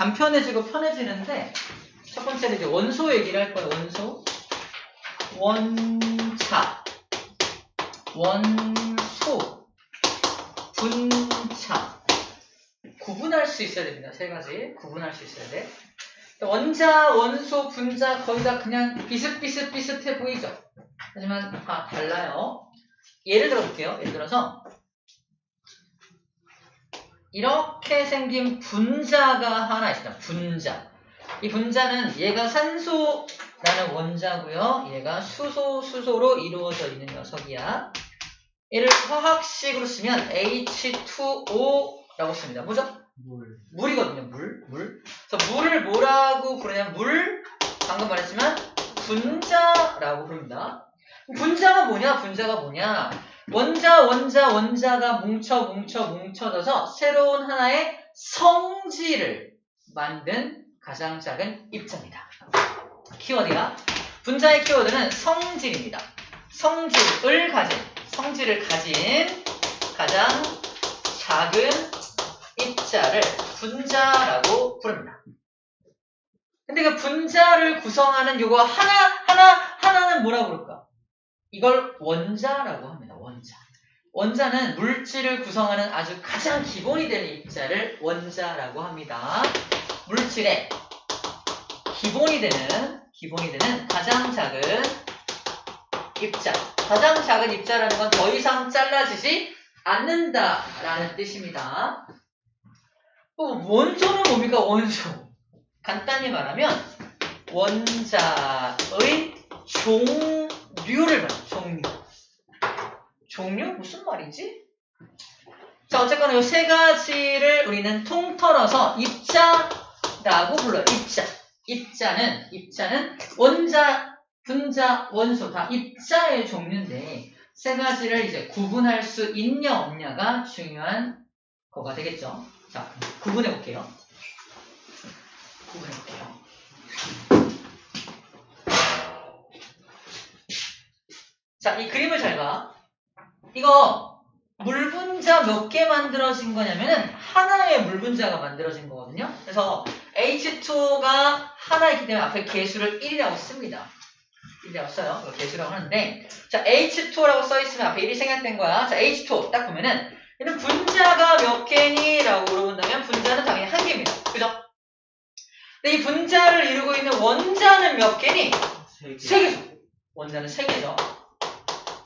간편해지고 편해지는데 첫 번째는 이제 원소 얘기를 할 거예요. 원소. 원차. 원소. 분차. 구분할 수 있어야 됩니다. 세 가지. 구분할 수 있어야 돼. 원자, 원소, 분자 거의 다 그냥 비슷비슷해 보이죠? 하지만 다 달라요. 예를 들어 볼게요. 예를 들어서 이렇게 생긴 분자가 하나 있습니다. 분자. 이 분자는 얘가 산소라는 원자고요. 얘가 수소로 이루어져 있는 녀석이야. 얘를 화학식으로 쓰면 H2O라고 씁니다. 뭐죠? 물이거든요. 물. 그래서 물을 뭐라고 부르냐면 방금 말했지만 분자라고 부릅니다. 분자가 뭐냐? 원자가 뭉쳐져서 새로운 하나의 성질을 만든 가장 작은 입자입니다. 키워드가 분자의 키워드는 성질입니다. 성질을 가진 가장 작은 입자를 분자라고 부릅니다. 근데 그 분자를 구성하는 요거 하나는 뭐라고 부를까? 이걸 원자라고 합니다. 원자는 물질을 구성하는 아주 가장 기본이 되는 입자를 원자라고 합니다. 물질의 기본이 되는 가장 작은 입자. 가장 작은 입자라는 건 더 이상 잘라지지 않는다라는 뜻입니다. 원소는 뭡니까? 원소. 간단히 말하면 원자의 종류를 말해요. 종류? 무슨 말이지? 자, 어쨌거나 이 세 가지를 우리는 통틀어서 입자라고 불러요. 입자는 원자, 분자, 원소 다 입자의 종류인데 세 가지를 이제 구분할 수 있냐 없냐가 중요한 거가 되겠죠. 자, 구분해 볼게요. 자, 이 그림을 잘 봐. 이거 물분자 몇 개 만들어진 거냐면은 하나의 물분자가 만들어진 거거든요. 그래서 H2O가 하나 있기 때문에 앞에 개수를 1이라고 씁니다. 1이라고 써요. 이거 개수라고 하는데 자, H2O라고 써있으면 앞에 1이 생략된 거야. 자, H2O 딱 보면은 얘는 분자가 몇 개니? 라고 물어본다면 분자는 당연히 한 개입니다. 그죠? 근데 이 분자를 이루고 있는 원자는 몇 개니? 3개죠. 원자는 3개죠.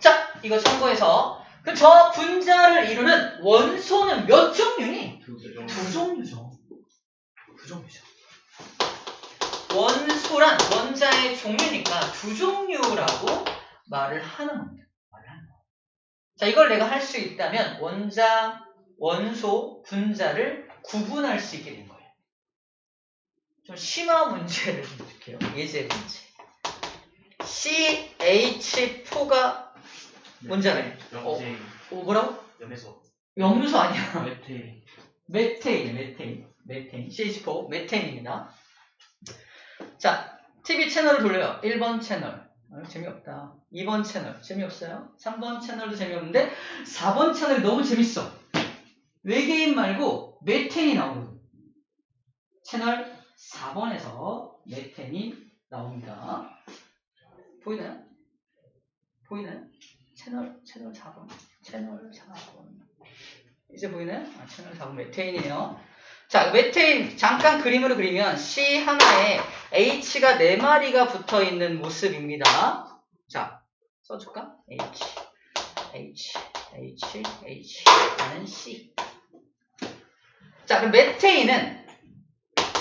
자, 이거 참고해서 그럼 저 분자를 이루는 원소는 몇 종류니? 2종류죠. 원소란 원자의 종류니까 2종류라고 말을 하는 겁니다. 자, 이걸 내가 할 수 있다면 원자, 원소, 분자를 구분할 수 있게 된 거예요. 좀 심화 문제를 좀 볼게요. 예제 문제. CH4가 뭔잖아요. 뭐라고? 염소 아니야. 메테인. CH4 메테인입니다. 자, TV 채널을 돌려요. 1번 채널. 재미없다. 2번 채널. 재미없어요. 3번 채널도 재미없는데 4번 채널이 너무 재밌어. 외계인 말고 메테인이 나오거든요. 채널 4번에서 메테인이 나옵니다. 보이나요? 채널 4번. 이제 보이나요? 채널 4번 메테인이에요. 자, 메테인 잠깐 그림으로 그리면 C 하나에 H가 4마리가 붙어있는 모습입니다. 자, 써줄까? H 라는 C. 자, 그럼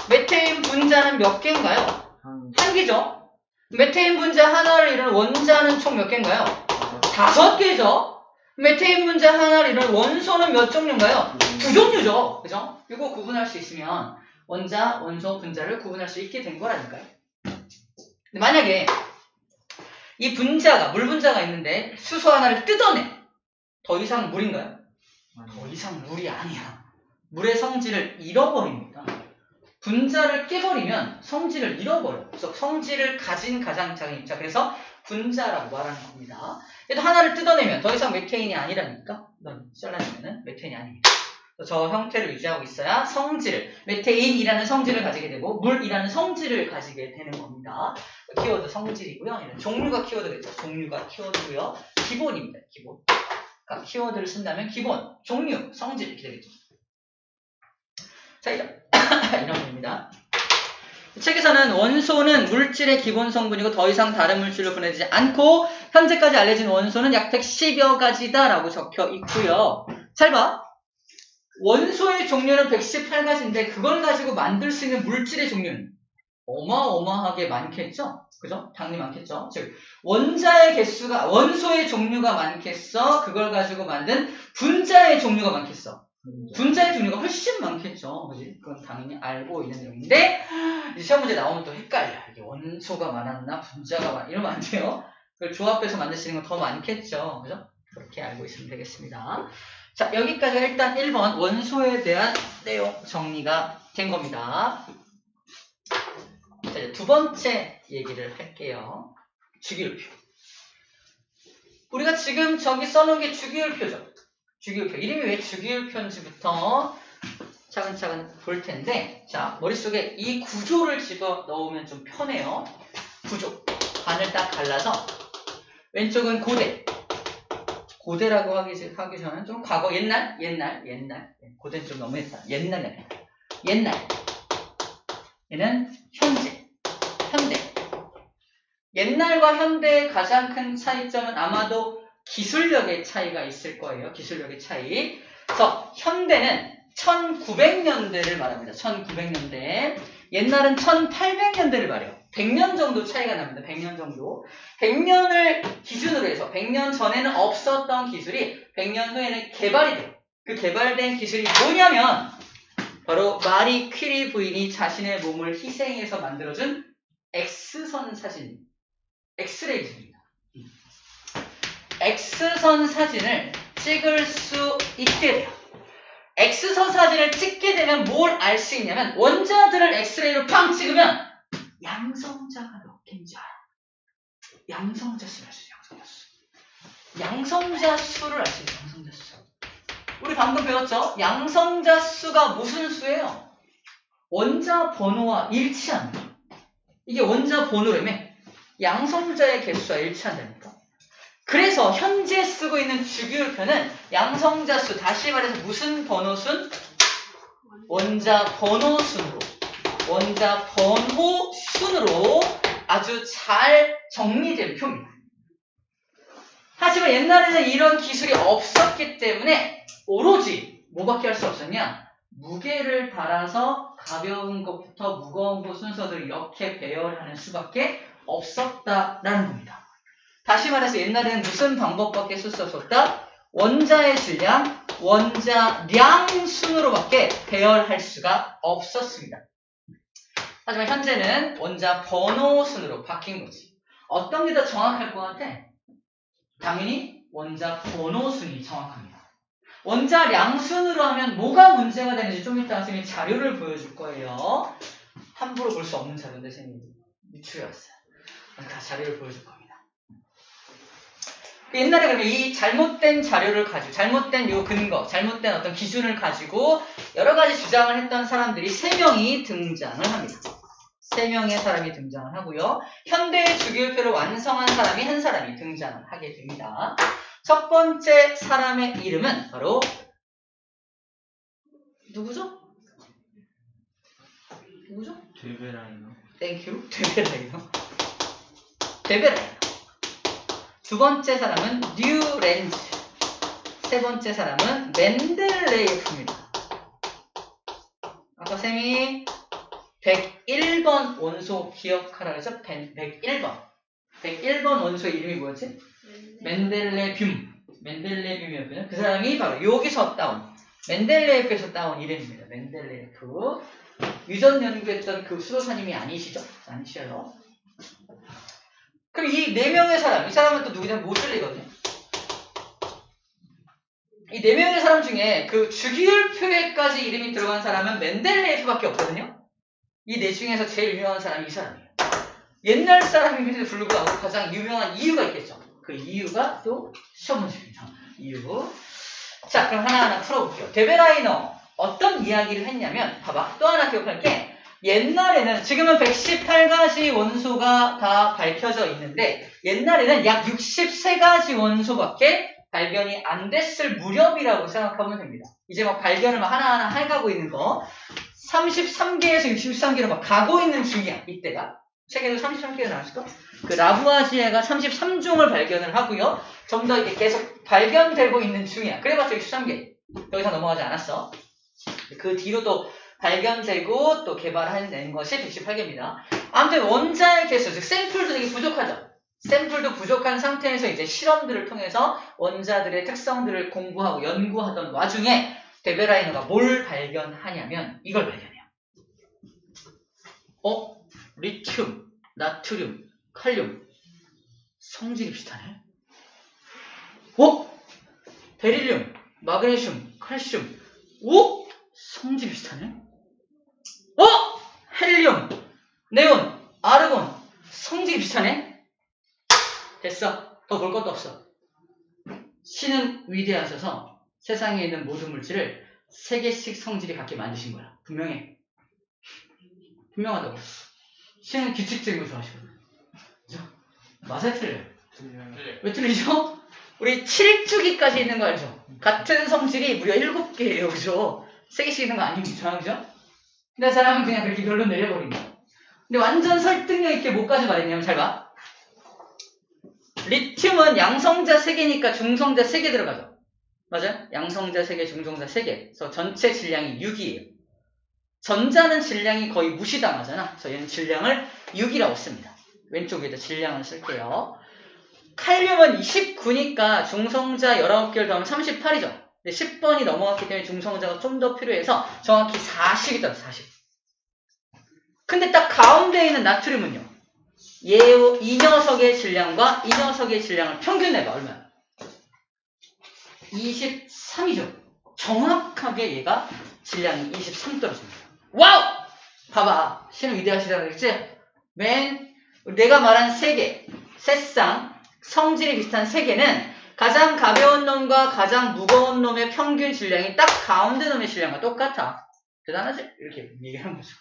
메테인 분자는 몇 개인가요? 한 개죠. 메테인 분자 하나를 이루는 원자는 총 몇 개인가요? 5개죠. 메테인 분자 하나를 이루는 원소는 몇 종류인가요? 2종류죠. 그죠? 이거 구분할 수 있으면 원자, 원소, 분자를 구분할 수 있게 된 거라니까요. 근데 만약에 이 분자가, 물 분자가 있는데 수소 하나를 뜯어내. 더 이상 물인가요? 더 이상 물이 아니야. 물의 성질을 잃어버립니다. 분자를 깨버리면 성질을 잃어버려. 그래서 성질을 가진 가장 작은 입자. 그래서 분자라고 말하는 겁니다. 얘도 하나를 뜯어내면 더 이상 메테인이 아니라니까. 잘라내면 메테인이 아닙니다. 저 형태를 유지하고 있어야 성질, 메테인이라는 성질을 가지게 되고 물이라는 성질을 가지게 되는 겁니다. 키워드 성질이고요. 이런 종류가 키워드겠죠. 종류가 키워드고요. 기본입니다. 기본. 그러니까 키워드를 쓴다면 기본, 종류, 성질 이렇게 되겠죠. 자, 이런 겁니다. 책에서는 원소는 물질의 기본 성분이고 더 이상 다른 물질로 분해되지 않고 현재까지 알려진 원소는 약 110여 가지다 라고 적혀 있고요. 잘 봐. 원소의 종류는 118가지인데 그걸 가지고 만들 수 있는 물질의 종류는 어마어마하게 많겠죠? 그죠? 당연히 많겠죠? 즉 원자의 개수가 원소의 종류가 많겠어? 그걸 가지고 만든 분자의 종류가 많겠어? 분자의 종류가 훨씬 많겠죠. 그지? 그건 당연히 알고 있는 내용인데 시험 문제 나오면 또 헷갈려. 이게 원소가 많았나 분자가 많았나 이러면 안 돼요. 그걸 조합해서 만들 수 있는 건 더 많겠죠. 그죠? 그렇게 알고 있으면 되겠습니다. 자, 여기까지가 일단 1번 원소에 대한 내용 정리가 된 겁니다. 자, 이제 두 번째 얘기를 할게요. 주기율표. 우리가 지금 저기 써놓은 게 주기율표죠. 주기율표. 이름이 왜 주기율표인지부터 차근차근 볼 텐데, 자, 머릿속에 이 구조를 집어 넣으면 좀 편해요. 구조. 반을 딱 갈라서, 왼쪽은 고대. 고대라고 하기 전에 좀 과거, 옛날. 고대는 좀 너무했다. 옛날. 얘는 현재. 옛날과 현대의 가장 큰 차이점은 아마도 기술력의 차이가 있을 거예요. 기술력의 차이. 그래서 현대는 1900년대를 말합니다. 1900년대. 옛날은 1800년대를 말해요. 100년 정도 차이가 납니다. 100년 정도. 100년을 기준으로 해서 100년 전에는 없었던 기술이 100년 후에는 개발이 돼요. 그 개발된 기술이 뭐냐면 바로 마리 퀴리 부인이 자신의 몸을 희생해서 만들어준 X선 사진. 엑스레이 기술입니다. X선 사진을 찍을 수 있게 돼요. X선 사진을 찍게 되면 뭘 알 수 있냐면 원자들을 엑스레이로 팡 찍으면 양성자가 몇 개인지 알아요. 양성자 수를 알 수 있어요. 양성자 수를 알 수 있어요. 양성자 수. 우리 방금 배웠죠? 양성자 수가 무슨 수예요? 원자 번호와 일치한다. 이게 원자 번호라며 양성자의 개수와 일치한다니까. 그래서 현재 쓰고 있는 주기율표는 양성자 수, 다시 말해서 무슨 번호순? 원자 번호순으로 아주 잘 정리된 표입니다. 하지만 옛날에는 이런 기술이 없었기 때문에 오로지 뭐밖에 할 수 없었냐? 무게를 달아서 가벼운 것부터 무거운 것 순서대로 이렇게 배열하는 수밖에 없었다라는 겁니다. 다시 말해서 옛날에는 무슨 방법밖에 쓸 수 없었다? 원자의 질량, 원자량 순으로밖에 배열할 수가 없었습니다. 하지만 현재는 원자 번호 순으로 바뀐 거지. 어떤 게 더 정확할 것 같아? 당연히 원자 번호 순이 정확합니다. 원자량 순으로 하면 뭐가 문제가 되는지 좀 이따 선생님이 자료를 보여줄 거예요. 함부로 볼 수 없는 자료인데 선생님이 유출해 왔어요. 다 자료를 보여줄 겁니다. 옛날에 그러면 이 잘못된 자료를 가지고, 잘못된 요 근거, 잘못된 어떤 기준을 가지고 여러 가지 주장을 했던 사람들이 3명이 등장을 합니다. 3명의 사람이 등장을 하고요. 현대의 주기율표를 완성한 사람이 한 사람이 등장을 하게 됩니다. 첫 번째 사람의 이름은 바로 누구죠? 데베라이너. 땡큐. 데베라이너. 두 번째 사람은 뉴렌즈. 세 번째 사람은 멘델레예프입니다. 아까 쌤이 101번 원소 기억하라 그래서 101번. 101번 원소의 이름이 뭐였지? 멘델레뷸이었거든요. 그 사람이 바로 여기서 따온, 멘델레예프에서 따온 이름입니다. 멘델레예프. 유전 연구했던 그 수도사님이 아니시죠? 아니셔요. 그럼 이 4명의 사람, 이 사람은 또 누구냐면 모슬리거든요. 이 4명의 사람 중에 그 주기율표에까지 이름이 들어간 사람은 멘델레예프밖에 없거든요. 이 4 중에서 제일 유명한 사람이 이 사람이에요. 옛날 사람임에도 불구하고 가장 유명한 이유가 있겠죠. 그 이유가 또 시험 문제입니다. 이유. 자, 그럼 하나하나 풀어볼게요. 데베라이너 어떤 이야기를 했냐면 봐봐. 또 하나 기억할게. 옛날에는 지금은 118가지 원소가 다 밝혀져 있는데 옛날에는 약 63가지 원소밖에 발견이 안 됐을 무렵이라고 생각하면 됩니다. 이제 막 발견을 막 하나하나 해가고 있는 거 33개에서 63개로 막 가고 있는 중이야. 이때가. 책에도 33개가 나왔을까? 그 라부아시에가 33종을 발견을 하고요. 좀 더 이게 계속 발견되고 있는 중이야. 그래봤자 63개. 더 이상 넘어가지 않았어. 그 뒤로도 발견되고 또 개발해낸 것이 118개입니다. 아무튼 원자의 개수, 즉 샘플도 되게 부족하죠. 샘플도 부족한 상태에서 이제 실험들을 통해서 원자들의 특성들을 공부하고 연구하던 와중에 데베라이너가 뭘 발견하냐면 이걸 발견해요. 리튬, 나트륨, 칼륨 성질이 비슷하네. 베릴륨, 마그네슘, 칼슘 성질이 비슷하네. 헬륨, 네온, 아르곤 성질이 비슷하네. 됐어. 더 볼 것도 없어. 신은 위대하셔서 세상에 있는 모든 물질을 3개씩 성질이 같게 만드신 거야. 분명해. 분명하다고. 신은 규칙적인 걸 좋아하시거든. 그죠? 맞아요, 틀려요? 왜 틀리죠? 우리 7주기까지 있는 거 알죠? 같은 성질이 무려 7개예요. 그죠? 3개씩 있는 거 아닙니다. 그죠? 근데 사람은 그냥 그렇게 결론 내려버린다. 근데 완전 설득력 있게 뭐까지 말했냐면 잘 봐. 리튬은 양성자 3개니까 중성자 3개 들어가죠. 맞아요? 양성자 3개, 중성자 3개. 그래서 전체 질량이 6이에요. 전자는 질량이 거의 무시당하잖아. 그래서 얘는 질량을 6이라고 씁니다. 왼쪽에다 질량을 쓸게요. 칼륨은 19니까 중성자 19개를 더하면 38이죠. 근데 10번이 넘어갔기 때문에 중성자가 좀 더 필요해서 정확히 40이 떨어요. 40. 근데 딱 가운데 있는 나트륨은요. 이 녀석의 질량과 이 녀석의 질량을 평균 내봐. 얼마야? 23이죠. 정확하게 얘가 질량이 23 떨어집니다. 와우! 봐봐. 신은 위대하시다고 그랬지? 내가 말한 3개, 새쌍, 성질이 비슷한 3개는 가장 가벼운 놈과 가장 무거운 놈의 평균 질량이 딱 가운데 놈의 질량과 똑같아. 대단하지? 이렇게 얘기하는 거죠.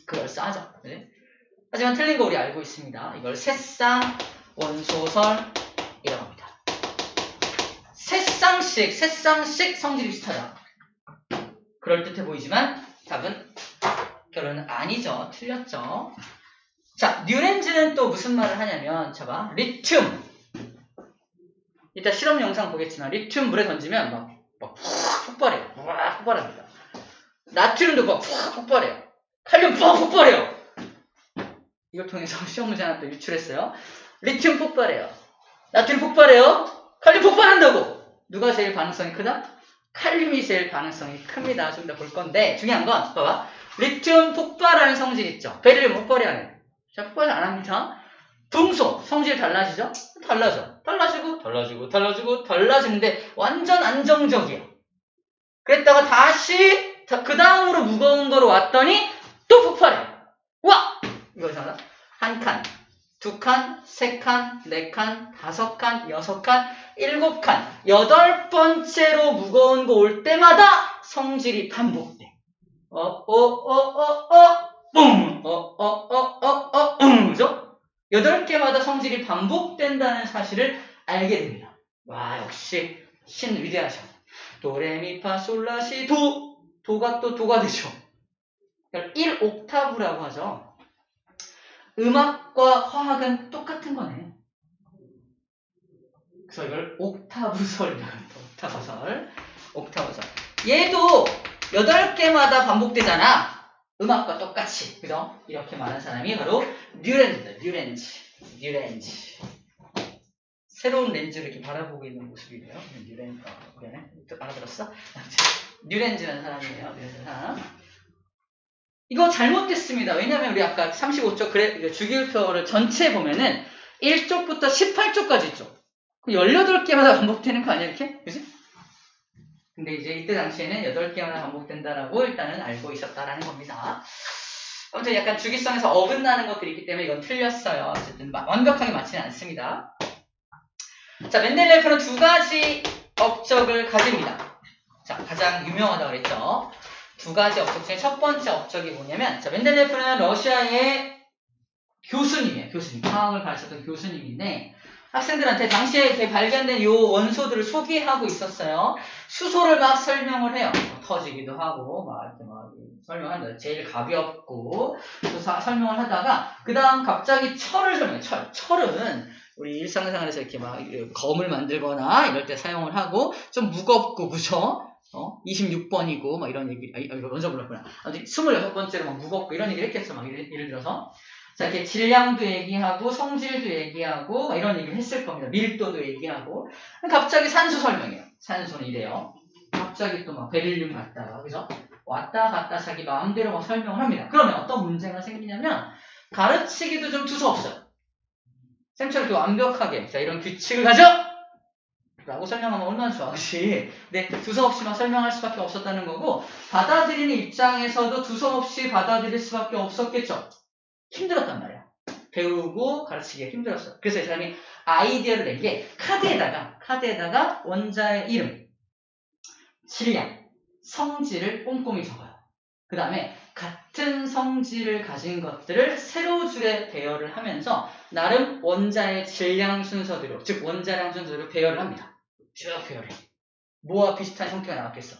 그럴싸하죠. 네? 하지만 틀린 거 우리 알고 있습니다. 이걸 새쌍 원소설이라고 합니다. 새쌍씩 성질이 비슷하다. 그럴듯해 보이지만 답은 결론은 아니죠. 틀렸죠. 자, 뉴렌즈는 또 무슨 말을 하냐면 봐봐. 리튬. 이따 실험 영상 보겠지만 리튬 물에 던지면 막 폭발해요. 폭발합니다. 나트륨도 막 폭발해요. 칼륨 폭발해요. 이걸 통해서 시험 문제 하나 또 유출했어요. 리튬 폭발해요. 나트륨 폭발해요. 칼륨 폭발한다고. 누가 제일 가능성이 크다? 칼륨이 제일 가능성이 큽니다. 좀 더 볼 건데 중요한 건 봐봐. 리튬 폭발하는 성질 있죠. 베릴륨 폭발이 안 해요. 자, 폭발 안 합니다. 둥소 성질 달라지죠? 달라지는데 완전 안정적이에요. 그랬다가 다시 그 다음으로 무거운 거로 왔더니 또 폭발해요. 와! 이거 이상하다. 1칸, 2칸, 3칸, 4칸, 5칸, 6칸, 7칸, 8번째로 무거운 거 올 때마다 성질이 반복돼. 뿡! 그죠? 8개마다 성질이 반복된다는 사실을 알게 됩니다. 와, 역시 신 위대하셔. 도레미파솔라시 도! 도가 또 도가 되죠. 1옥타브라고 하죠. 음악과 화학은 똑같은 거네. 그래서 이걸 옥타브설이라고 합니다. 옥타브설. 얘도 8개마다 반복되잖아. 음악과 똑같이. 그죠? 이렇게 말한 사람이 바로 뉴렌즈. 새로운 렌즈를 이렇게 바라보고 있는 모습이네요. 뉴렌즈. 그래? 알아들었어? 뉴렌즈라는 사람이에요. 뉴렌즈 사람. 이거 잘못됐습니다. 왜냐면 우리 아까 35쪽 주기율표를 전체 보면은 1쪽부터 18쪽까지 있죠. 18개마다 반복되는 거 아니야, 이렇게? 그지? 근데 이제 이때 당시에는 8개마다 반복된다라고 일단은 알고 있었다라는 겁니다. 아무튼 약간 주기성에서 어긋나는 것들이 있기 때문에 이건 틀렸어요. 어쨌든 완벽하게 맞지는 않습니다. 자, 멘델레이프는 2가지 업적을 가집니다. 자, 가장 유명하다고 그랬죠. 두 가지 업적 중에 첫 번째 업적이 뭐냐면, 자, 멘델레프는 러시아의 교수님이에요. 교수님. 화학을 가르쳤던 교수님인데, 학생들한테 당시에 이렇게 발견된 요 원소들을 소개하고 있었어요. 수소를 막 설명을 해요. 터지기도 하고, 막 이렇게 막 설명한다. 제일 가볍고, 설명을 하다가, 그 다음 갑자기 철을 설명해요. 철은 우리 일상생활에서 이렇게 막 검을 만들거나 이럴 때 사용을 하고, 좀 무겁고, 그죠? 26번이고, 막 이런 얘기, 이거 먼저 불렀구나. 26번째로 막 무겁고 이런 얘기를 했겠어. 막 예를 들어서. 자, 이렇게 질량도 얘기하고, 성질도 얘기하고, 막 이런 얘기를 했을 겁니다. 밀도도 얘기하고. 갑자기 산소 설명해요. 산소는 이래요. 갑자기 또 막 베릴륨 갔다가, 그죠? 왔다 갔다 자기 마음대로 막 설명을 합니다. 그러면 어떤 문제가 생기냐면, 가르치기도 좀 두서없어요. 쌤처럼 이렇게 완벽하게, 자, 이런 규칙을 가져! 라고 설명하면 얼마나 좋아, 그치? 근데 두서없이 막 설명할 수밖에 없었다는 거고, 받아들이는 입장에서도 두서없이 받아들일 수밖에 없었겠죠? 힘들었단 말이야. 배우고 가르치기가 힘들었어. 그래서 이 사람이 아이디어를 낸 게 카드에다가 원자의 이름, 질량, 성질을 꼼꼼히 적어요. 그 다음에 같은 성질을 가진 것들을 세로 줄에 배열을 하면서 나름 원자의 질량 순서대로, 즉 원자량 순서대로 배열을 합니다. 쭉 배열해. 뭐와 비슷한 형태가 나왔겠어?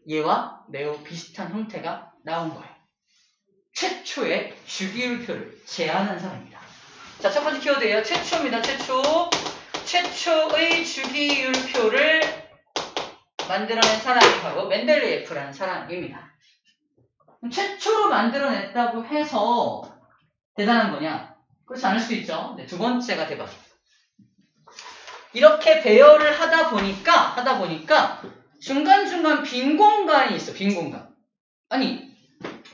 얘와 매우 비슷한 형태가 나온 거예요. 최초의 주기율표를 제안한 사람입니다. 자, 첫 번째 키워드예요. 최초입니다. 최초의 주기율표를 만들어낸 사람이 바로 멘델레예프라는 사람입니다. 최초로 만들어냈다고 해서 대단한 거냐? 그렇지 않을 수도 있죠. 네, 두 번째가 대박. 이렇게 배열을 하다 보니까 중간중간 빈 공간이 있어. 빈 공간. 아니,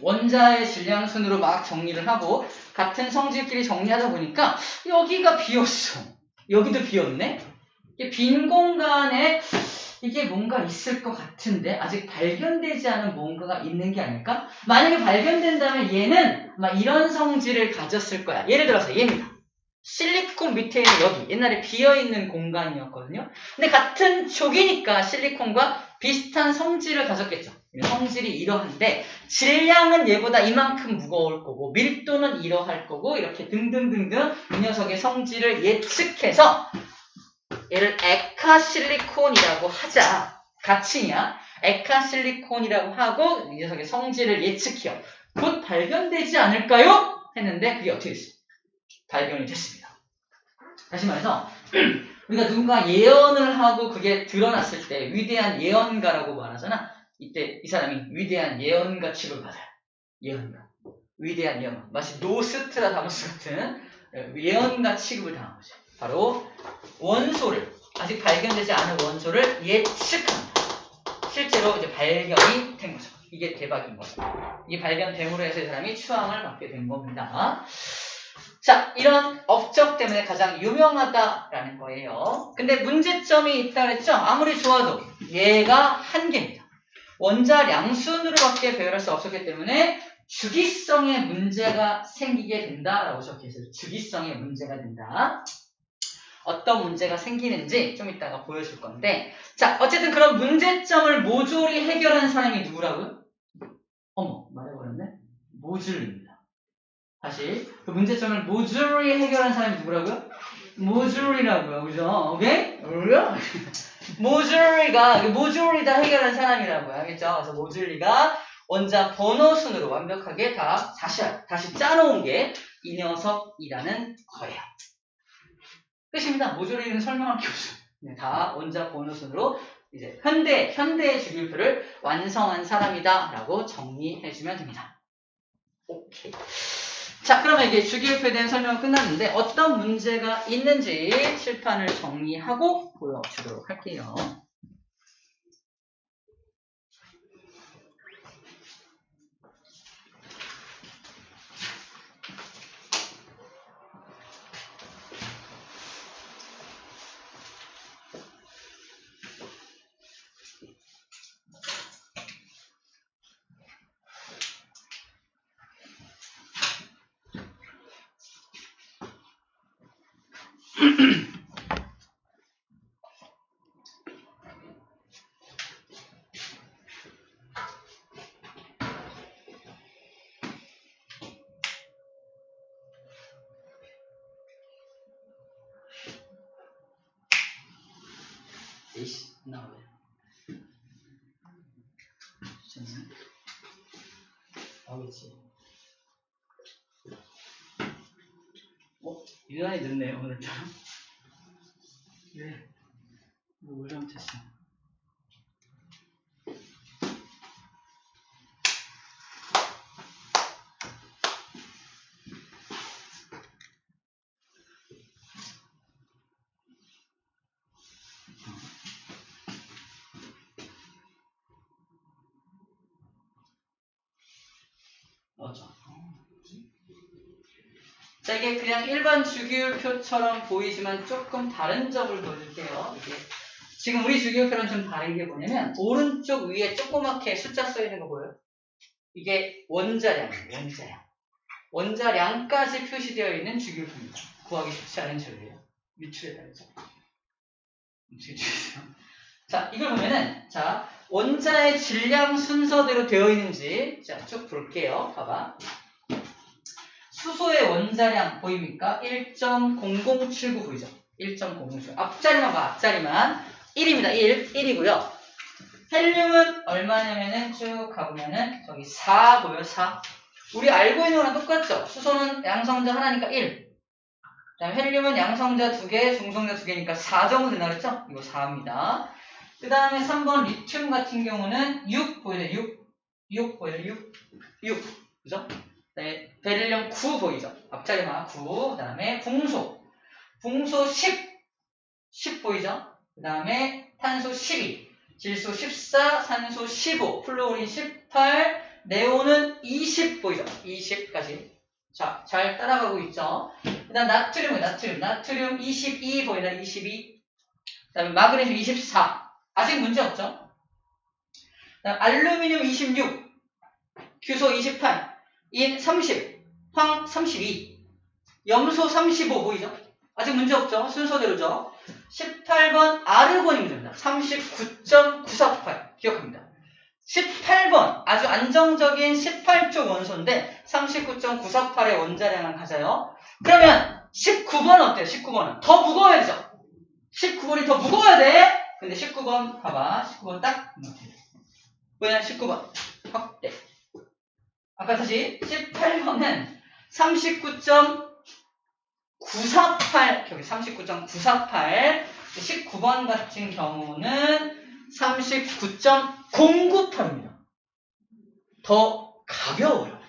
원자의 질량 순으로 막 정리를 하고 같은 성질끼리 정리하다 보니까 여기가 비었어. 여기도 비었네. 빈 공간에 이게 뭔가 있을 것 같은데 아직 발견되지 않은 뭔가가 있는 게 아닐까? 만약에 발견된다면 얘는 막 이런 성질을 가졌을 거야. 예를 들어서 얘입니다. 실리콘 밑에 있는 여기 옛날에 비어있는 공간이었거든요. 근데 같은 족이니까 실리콘과 비슷한 성질을 가졌겠죠. 성질이 이러한데 질량은 얘보다 이만큼 무거울 거고 밀도는 이러할 거고 이렇게 등등등등 이 녀석의 성질을 예측해서 얘를 에카실리콘이라고 하자. 가칭이야. 에카실리콘이라고 하고 이 녀석의 성질을 예측해요. 곧 발견되지 않을까요? 했는데 그게 어떻게 됐어요? 발견이 됐습니다. 다시 말해서 우리가 누군가 예언을 하고 그게 드러났을 때 위대한 예언가라고 말하잖아. 이때 이 사람이 위대한 예언가 취급을 받아요. 예언가. 위대한 예언가. 마치 노스트라다무스 같은 예언가 취급을 당한 거죠. 바로 원소를 아직 발견되지 않은 원소를 예측합니다. 실제로 이제 발견이 된 거죠. 이게 대박인 거죠. 이 발견됨으로 해서 이 사람이 추앙을 받게 된 겁니다. 자, 이런 업적 때문에 가장 유명하다라는 거예요. 근데 문제점이 있다 그랬죠? 아무리 좋아도 얘가 한계입니다. 원자량 순으로밖에 배열할 수 없었기 때문에 주기성에 문제가 생기게 된다라고 적혀있어요. 주기성에 문제가 된다. 어떤 문제가 생기는지 좀 이따가 보여줄 건데, 자, 어쨌든 그런 문제점을 모조리 해결한 사람이 누구라고요? 어머, 말해버렸네. 모듈입니다. 다시 그 문제점을 모듈리 해결한 사람이 누구라고요? 모듈리라고요. 그죠? 오케이? 모듈리 다 해결한 사람이라고요. 알겠죠? 그래서 모듈리가 원자 번호 순으로 완벽하게 다시 짜놓은 게 이 녀석이라는 거예요. 끝입니다. 모듈리는 설명할 게 없어요. 네, 다 원자 번호 순으로 이제 현대의 주기율표를 완성한 사람이다라고 정리해주면 됩니다. 오케이. 자, 그러면 이게 주기율표에 대한 설명은 끝났는데 어떤 문제가 있는지 칠판을 정리하고 보여주도록 할게요. 에이씨, 안 나오네. 나오겠지. 유난히 늦네, 오늘처럼. 네. 이거 왜 잘못했어? 맞아. 자, 이게 그냥 일반 주기율표처럼 보이지만 조금 다른 점을 보여줄게요. 이게 지금 우리 주기율표랑 좀 다른 게 뭐냐면 오른쪽 위에 조그맣게 숫자 써 있는 거 보여요? 이게 원자량이에요. 원자량까지 표시되어 있는 주기율표입니다. 구하기 쉽지 않은 절이에요. 유출에 따르죠. 자, 이걸 보면은 자 원자의 질량 순서대로 되어 있는지 자, 쭉 볼게요. 봐봐. 수소의 원자량 보입니까? 1.0079 보이죠? 1.007. 앞자리만 봐, 앞자리만. 1입니다. 1이고요. 헬륨은 얼마냐면은 쭉 가보면은 저기 4 보여요, 4. 우리 알고 있는 거랑 똑같죠? 수소는 양성자 하나니까 1. 그 다음에 헬륨은 양성자 2개, 중성자 2개니까 4 정도 된다 그랬죠? 이거 4입니다. 그 다음에 3번 리튬 같은 경우는 6 보이죠? 6 보이죠? 6. 그죠? 네, 베릴륨 9 보이죠? 앞자리만 9. 그 다음에 궁소 10 보이죠? 그 다음에 탄소 12, 질소 14, 산소 15, 플루오린 18, 네온은 20 보이죠? 20까지. 자, 잘 따라가고 있죠? 그 다음 나트륨 22 보이나? 22. 그 다음에 마그네슘 24. 아직 문제 없죠? 그 다음 알루미늄 26, 규소 28, 인 30, 황 32, 염소 35 보이죠? 아직 문제 없죠? 순서대로죠? 18번 아르곤이 문제입니다. 39.948 기억합니다. 18번 아주 안정적인 18쪽 원소인데 39.948의 원자량을 가져요. 그러면 19번 어때요? 19번은 더 무거워야죠. 19번이 더 무거워야 돼. 근데 19번 봐봐. 19번 딱 뭐냐 19번 확대. 아까 다시 18번은 39.948 여기 39.948 19번 같은 경우는 39.098입니다. 더 가벼워요.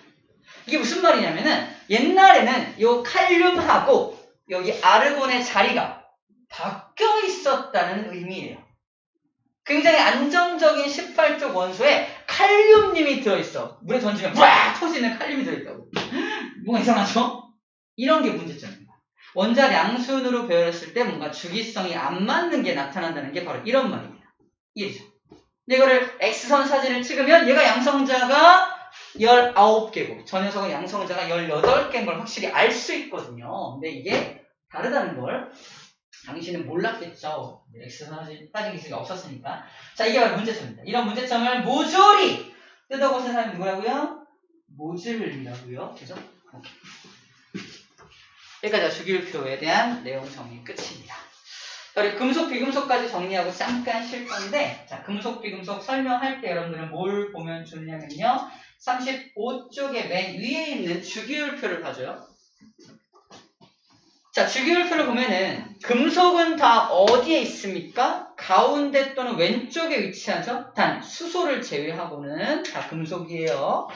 이게 무슨 말이냐면은 옛날에는 요 칼륨하고 여기 아르곤의 자리가 바뀌어 있었다는 의미예요. 굉장히 안정적인 18쪽 원소에 칼륨님이 들어있어. 물에 던지면 쫙 터지는 칼륨이 들어있다고. 뭔가 이상하죠? 이런 게 문제점입니다. 원자량순으로 배열했을 때 뭔가 주기성이 안 맞는 게 나타난다는 게 바로 이런 말입니다. 이해죠? 이거를 X선 사진을 찍으면 얘가 양성자가 19개고 저 녀석은 양성자가 18개인 걸 확실히 알 수 있거든요. 근데 이게 다르다는 걸 당신은 몰랐겠죠. X선 사진 따진 기술이 없었으니까. 자, 이게 바로 문제점입니다. 이런 문제점을 모조리 뜯어보신 사람이 누구라고요? 모듈이라고요. 그죠? 여기까지 주기율표에 대한 내용 정리 끝입니다. 우리 금속, 비금속까지 정리하고 잠깐 쉴 건데, 자, 금속, 비금속 설명할 때 여러분들은 뭘 보면 좋냐면요. 35쪽의 맨 위에 있는 주기율표를 봐줘요. 자, 주기율표를 보면은 금속은 다 어디에 있습니까? 가운데 또는 왼쪽에 위치하죠? 단 수소를 제외하고는 다 금속이에요.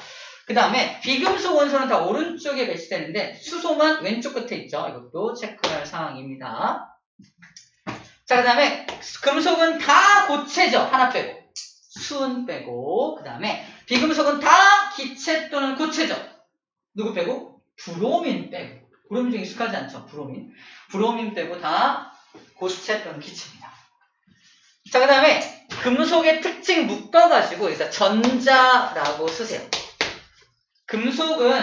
그 다음에 비금속 원소는 다 오른쪽에 배치되는데 수소만 왼쪽 끝에 있죠. 이것도 체크할 사항입니다. 자, 그 다음에 금속은 다 고체죠. 하나 빼고. 수은 빼고. 그 다음에 비금속은 다 기체 또는 고체죠. 누구 빼고? 브로민 빼고. 브로민 좀 익숙하지 않죠? 브로민 빼고 다 고체 또는 기체입니다. 자, 그 다음에 금속의 특징 묶어가지고 여기서 전자라고 쓰세요. 금속은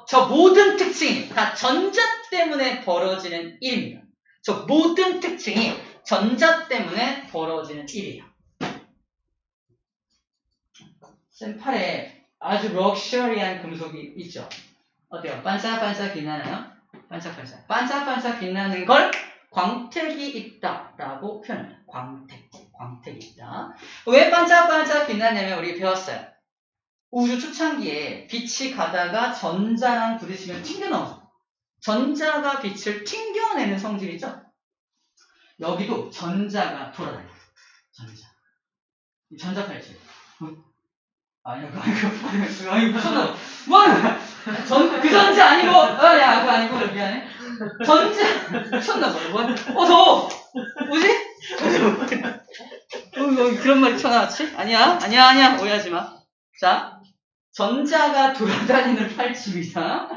저 모든 특징이 다 전자 때문에 벌어지는 일입니다. 저 모든 특징이 전자 때문에 벌어지는 일이에요. 쌤 팔에 아주 럭셔리한 금속이 있죠. 어때요? 반짝반짝 빛나나요? 반짝반짝 빛나는 걸 광택이 있다라고 표현합니다. 광택. 광택이 있다. 왜 반짝반짝 빛나냐면 우리 배웠어요. 우주 초창기에 빛이 가다가 전자랑 부딪히면 튕겨나오죠. 전자가 빛을 튕겨내는 성질이죠. 여기도 전자가 돌아다녀요. 전자 팔찌. 아니야, 그거 아니고 무슨 그 전자 아니고, 야, 그거 아니고, 미안해. 전자, 미쳤나 봐, 저, 뭐지? 그런 말이 튀어나왔지? 아니야, 오해하지 마. 자, 전자가 돌아다니는 팔찌입니다.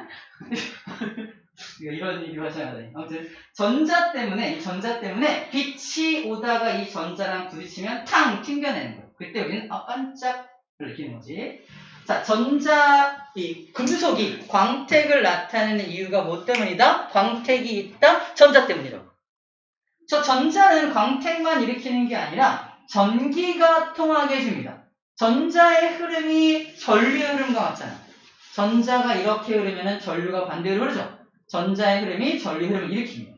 이런 일이 하셔야 돼. 아무튼, 전자 때문에 빛이 오다가 이 전자랑 부딪히면 탕! 튕겨내는 거예요. 그때 우리는, 반짝을 느끼는 거지. 자, 이 금속이 광택을 나타내는 이유가 뭐 때문이다? 광택이 있다? 전자 때문이라고. 저 전자는 광택만 일으키는 게 아니라 전기가 통하게 해줍니다. 전자의 흐름이 전류의 흐름과 같잖아. 전자가 이렇게 흐르면 전류가 반대로 흐르죠. 전자의 흐름이 전류의 흐름을 일으킵니다.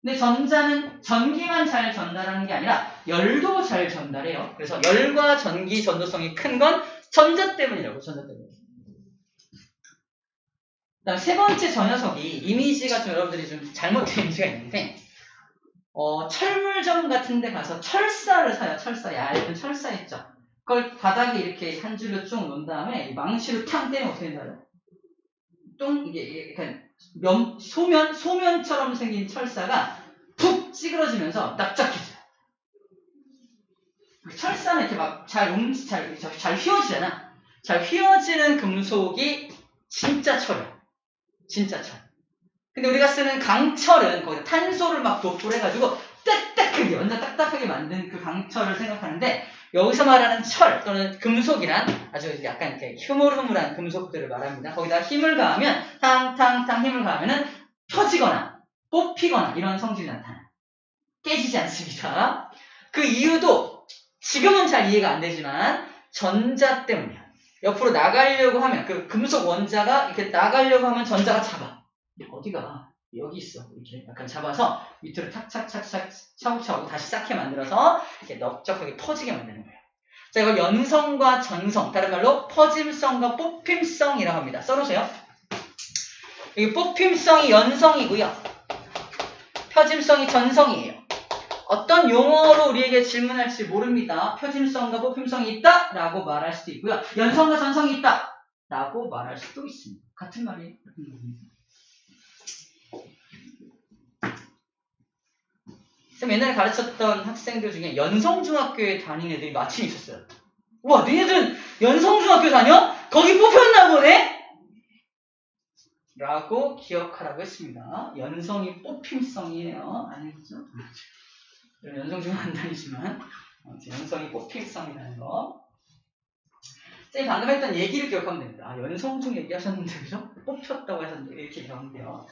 근데 전자는 전기만 잘 전달하는 게 아니라 열도 잘 전달해요. 그래서 열과 전기 전도성이 큰 건 전자 때문이라고. 전자 때문에. 그다음 세 번째 저 녀석이 이미지가 좀 여러분들이 좀 잘못된 이미지가 있는데 철물점 같은 데 가서 철사를 사요. 철사, 얇은 철사 있죠. 그걸 바닥에 이렇게 한 줄로 쭉 놓은 다음에 망치로 탕 때리면 어떻게 된다요? 똥 이게 약간 소면처럼 생긴 철사가 푹 찌그러지면서 납작해져요. 철사는 이렇게 막 잘 휘어지잖아. 잘 휘어지는 금속이 진짜 철이야. 진짜 철. 근데 우리가 쓰는 강철은 거기다 탄소를 막 도포를 해가지고 딱딱하게, 완전 딱딱하게 만든 그 강철을 생각하는데 여기서 말하는 철 또는 금속이란 아주 약간 이렇게 흐물흐물한 금속들을 말합니다. 거기다 힘을 가하면 탕탕탕 힘을 가하면은 펴지거나 뽑히거나 이런 성질이 나타나요. 깨지지 않습니다. 그 이유도 지금은 잘 이해가 안 되지만 전자 때문이야. 옆으로 나가려고 하면 그 금속 원자가 이렇게 나가려고 하면 전자가 잡아. 어디가? 여기 있어. 이렇게 약간 잡아서 밑으로 탁착착착 차곡차곡 다시 쌓게 만들어서 이렇게 넓적하게 퍼지게 만드는 거예요. 자, 이걸 연성과 전성, 다른 말로 퍼짐성과 뽑힘성이라고 합니다. 써놓으세요. 여기 뽑힘성이 연성이고요. 펴짐성이 전성이에요. 어떤 용어로 우리에게 질문할지 모릅니다. 펴짐성과 뽑힘성이 있다 라고 말할 수도 있고요. 연성과 전성이 있다 라고 말할 수도 있습니다. 같은 말이에요. 옛날에 가르쳤던 학생들 중에 연성중학교에 다니는 애들이 마침 있었어요. 우와, 너희들은 연성중학교 다녀? 거기 뽑혔나 보네? 라고 기억하라고 했습니다. 연성이 뽑힘성이에요. 아니죠? 연성중은 안 다니지만 연성이 뽑힘성이라는 거. 쌤이 방금 했던 얘기를 기억하면 됩니다. 연성중 얘기하셨는데 그죠? 뽑혔다고 하셨는데 이렇게 기억하면 돼요.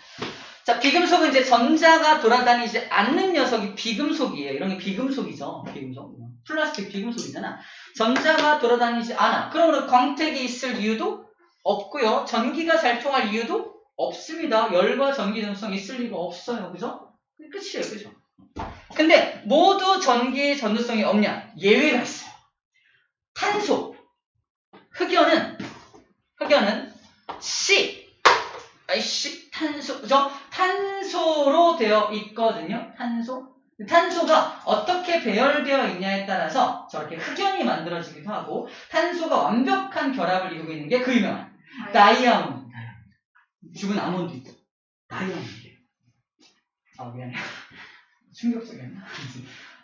자, 비금속은 이제 전자가 돌아다니지 않는 녀석이 비금속이에요. 이런 게 비금속이죠. 비금속. 플라스틱 비금속이잖아. 전자가 돌아다니지 않아. 그러면 광택이 있을 이유도 없고요. 전기가 잘 통할 이유도 없습니다. 열과 전기 전도성이 있을 리가 없어요. 그죠? 끝이에요. 그죠? 근데 모두 전기 전도성이 없냐? 예외가 있어요. 탄소. 흑연은 탄소, 그죠? 탄소로 되어 있거든요. 탄소가 어떻게 배열되어 있냐에 따라서 저렇게 흑연이 만들어지기도 하고, 탄소가 완벽한 결합을 이루고 있는 게 그 유명한 다이아몬드. 죽은 아몬드 있죠. 다이아몬드. 미안해. 충격적이었나?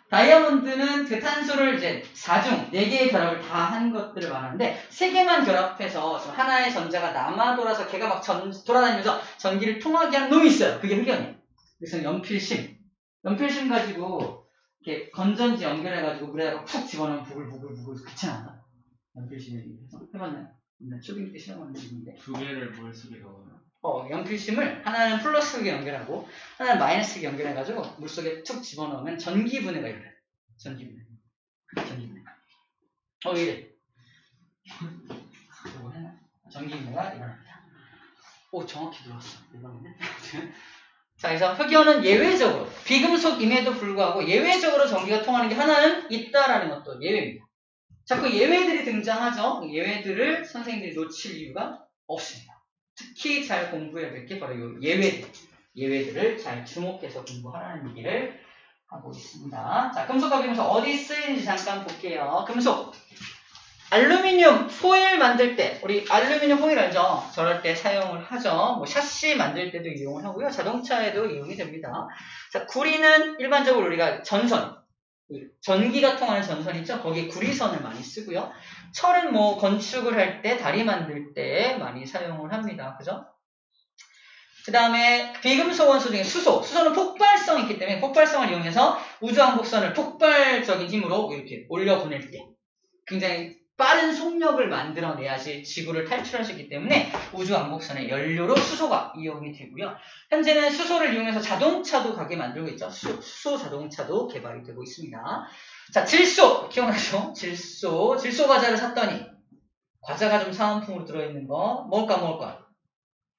다이아몬드는 그 탄소를 이제 4개의 결합을 다 한 것들을 말하는데 3개만 결합해서 하나의 전자가 남아 돌아서 걔가 막 돌아다니면서 전기를 통하게 한 놈이 있어요. 그게 흑연이에요. 그래서 연필심 가지고 이렇게 건전지 연결해가지고 물에다가 푹 집어넣으면 부글부글 그치 않아? 연필심을 해봤나요? 초딩 때 시험한 적 있는데 두 개를 뭘 쓰게 넣어요? 연필심을 하나는 플러스극에 연결하고 하나는 마이너스극에 연결해가지고 물속에 툭 집어넣으면 전기분해가 일어나요. 전기분해. 왜 이래? 전기분해가 일어납니다. 정확히 들었어. 대박이네. 자, 그래서 흑연은 예외적으로 비금속임에도 불구하고 예외적으로 전기가 통하는 게 하나는 있다라는 것도 예외입니다. 자꾸 예외들이 등장하죠. 예외들을 선생님들이 놓칠 이유가 없습니다. 특히 잘 공부해야 될 게 바로 이 예외들을 잘 주목해서 공부하라는 얘기를 하고 있습니다. 자, 금속과 비금속 어디 쓰이는지 잠깐 볼게요. 금속 알루미늄 호일 만들 때, 우리 알루미늄 호일 알죠? 저럴 때 사용을 하죠. 뭐 샤시 만들 때도 이용을 하고요. 자동차에도 이용이 됩니다. 자, 구리는 일반적으로 우리가 전선, 전기가 통하는 전선 있죠? 거기에 구리선을 많이 쓰고요. 철은 뭐 건축을 할 때, 다리 만들 때 많이 사용을 합니다. 그죠? 그 다음에 비금속 원소 중에 수소는 폭발성이 있기 때문에 폭발성을 이용해서 우주왕복선을 폭발적인 힘으로 이렇게 올려보낼 때 굉장히 빠른 속력을 만들어내야지 지구를 탈출할 수 있기 때문에 우주왕복선의 연료로 수소가 이용이 되고요. 현재는 수소를 이용해서 자동차도 가게 만들고 있죠. 수소 자동차도 개발이 되고 있습니다. 자, 질소 기억나죠? 질소 과자를 샀더니 과자가 좀 사은품으로 들어있는 거 먹을 거야?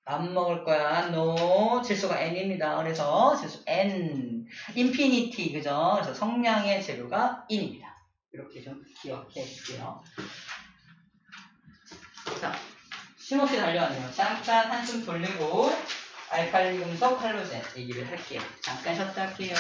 안 먹을 거야. No. 질소가 N입니다. 그래서 질소 N 인피니티 그죠? 그래서 성량의 재료가 N입니다. 이렇게 좀 기억해 주세요. 자, 쉼없이 달려왔네요. 잠깐 한숨 돌리고 알칼리 금속 할로젠 얘기를 할게요. 잠깐 쉬었다 할게요.